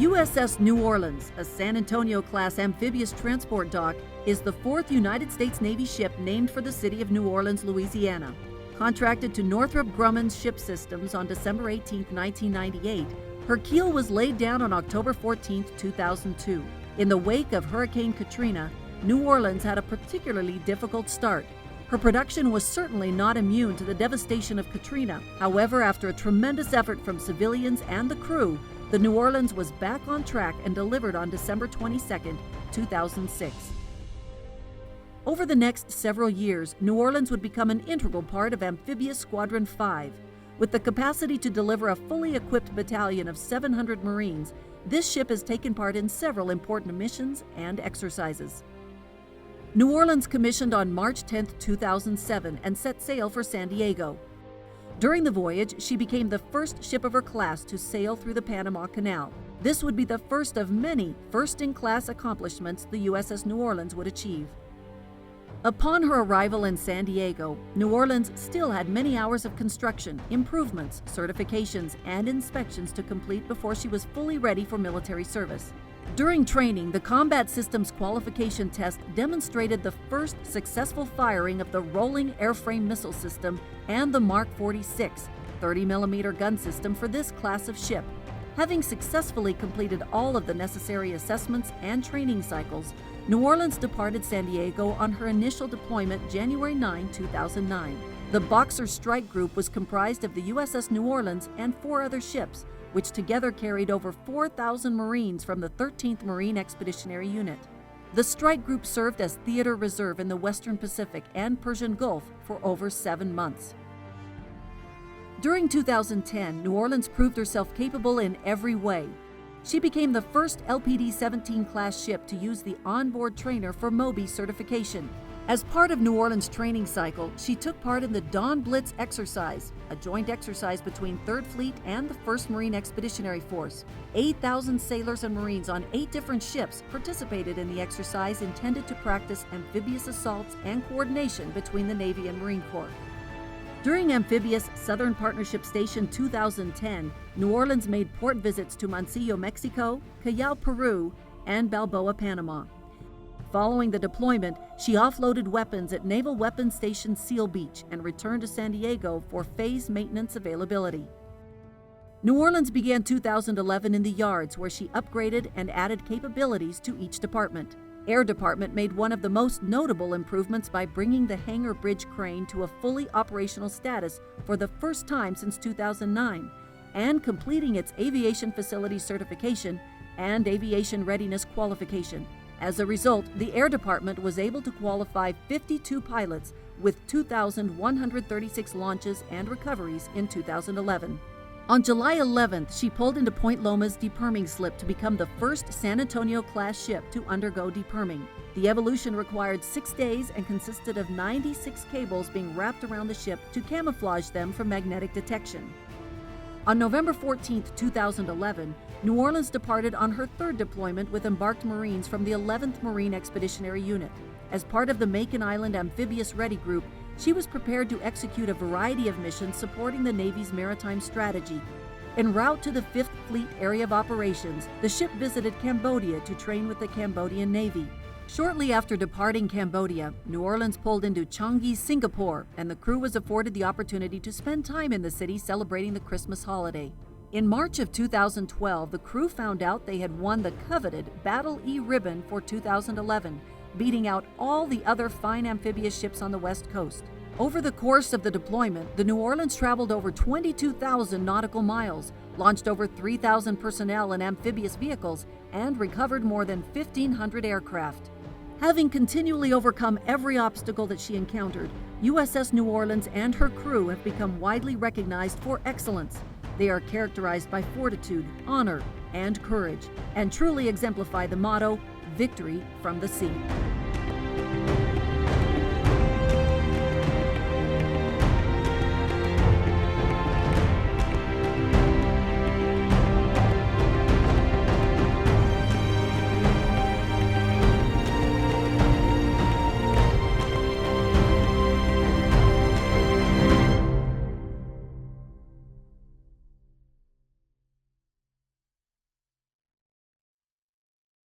USS New Orleans, a San Antonio-class amphibious transport dock, is the fourth United States Navy ship named for the city of New Orleans, Louisiana. Contracted to Northrop Grumman's Ship Systems on December 18, 1998, her keel was laid down on October 14, 2002. In the wake of Hurricane Katrina, New Orleans had a particularly difficult start. Her production was certainly not immune to the devastation of Katrina. However, after a tremendous effort from civilians and the crew, the New Orleans was back on track and delivered on December 22, 2006. Over the next several years, New Orleans would become an integral part of Amphibious Squadron 5. With the capacity to deliver a fully equipped battalion of 700 Marines, this ship has taken part in several important missions and exercises. New Orleans commissioned on March 10, 2007 and set sail for San Diego. During the voyage, she became the first ship of her class to sail through the Panama Canal. This would be the first of many first-in-class accomplishments the USS New Orleans would achieve. Upon her arrival in San Diego, New Orleans still had many hours of construction, improvements, certifications, and inspections to complete before she was fully ready for military service. During training, the Combat Systems Qualification Test demonstrated the first successful firing of the Rolling Airframe Missile System and the Mark 46 30mm gun system for this class of ship. Having successfully completed all of the necessary assessments and training cycles, New Orleans departed San Diego on her initial deployment January 9, 2009. The Boxer Strike Group was comprised of the USS New Orleans and 4 other ships, which together carried over 4,000 Marines from the 13th Marine Expeditionary Unit. The strike group served as theater reserve in the Western Pacific and Persian Gulf for over 7 months. During 2010, New Orleans proved herself capable in every way. She became the first LPD-17 class ship to use the onboard trainer for MOBI certification. As part of New Orleans' training cycle, she took part in the Dawn Blitz exercise, a joint exercise between 3rd Fleet and the 1st Marine Expeditionary Force. 8,000 sailors and Marines on 8 different ships participated in the exercise intended to practice amphibious assaults and coordination between the Navy and Marine Corps. During Amphibious Southern Partnership Station 2010, New Orleans made port visits to Mancillo, Mexico, Callao, Peru, and Balboa, Panama. Following the deployment, she offloaded weapons at Naval Weapons Station Seal Beach and returned to San Diego for phase maintenance availability. New Orleans began 2011 in the yards, where she upgraded and added capabilities to each department. Air Department made one of the most notable improvements by bringing the hangar bridge crane to a fully operational status for the first time since 2009 and completing its aviation facility certification and aviation readiness qualification. As a result, the Air Department was able to qualify 52 pilots with 2,136 launches and recoveries in 2011. On July 11th, she pulled into Point Loma's deperming slip to become the first San Antonio-class ship to undergo deperming. The evolution required 6 days and consisted of 96 cables being wrapped around the ship to camouflage them from magnetic detection. On November 14, 2011, New Orleans departed on her 3rd deployment with embarked Marines from the 11th Marine Expeditionary Unit. As part of the Macon Island Amphibious Ready Group, she was prepared to execute a variety of missions supporting the Navy's maritime strategy. En route to the 5th Fleet Area of Operations, the ship visited Cambodia to train with the Cambodian Navy. Shortly after departing Cambodia, New Orleans pulled into Changi, Singapore, and the crew was afforded the opportunity to spend time in the city celebrating the Christmas holiday. In March of 2012, the crew found out they had won the coveted Battle E ribbon for 2011, beating out all the other fine amphibious ships on the West Coast. Over the course of the deployment, the New Orleans traveled over 22,000 nautical miles, launched over 3,000 personnel in amphibious vehicles, and recovered more than 1,500 aircraft. Having continually overcome every obstacle that she encountered, USS New Orleans and her crew have become widely recognized for excellence. They are characterized by fortitude, honor, and courage, and truly exemplify the motto, "Victory from the Sea."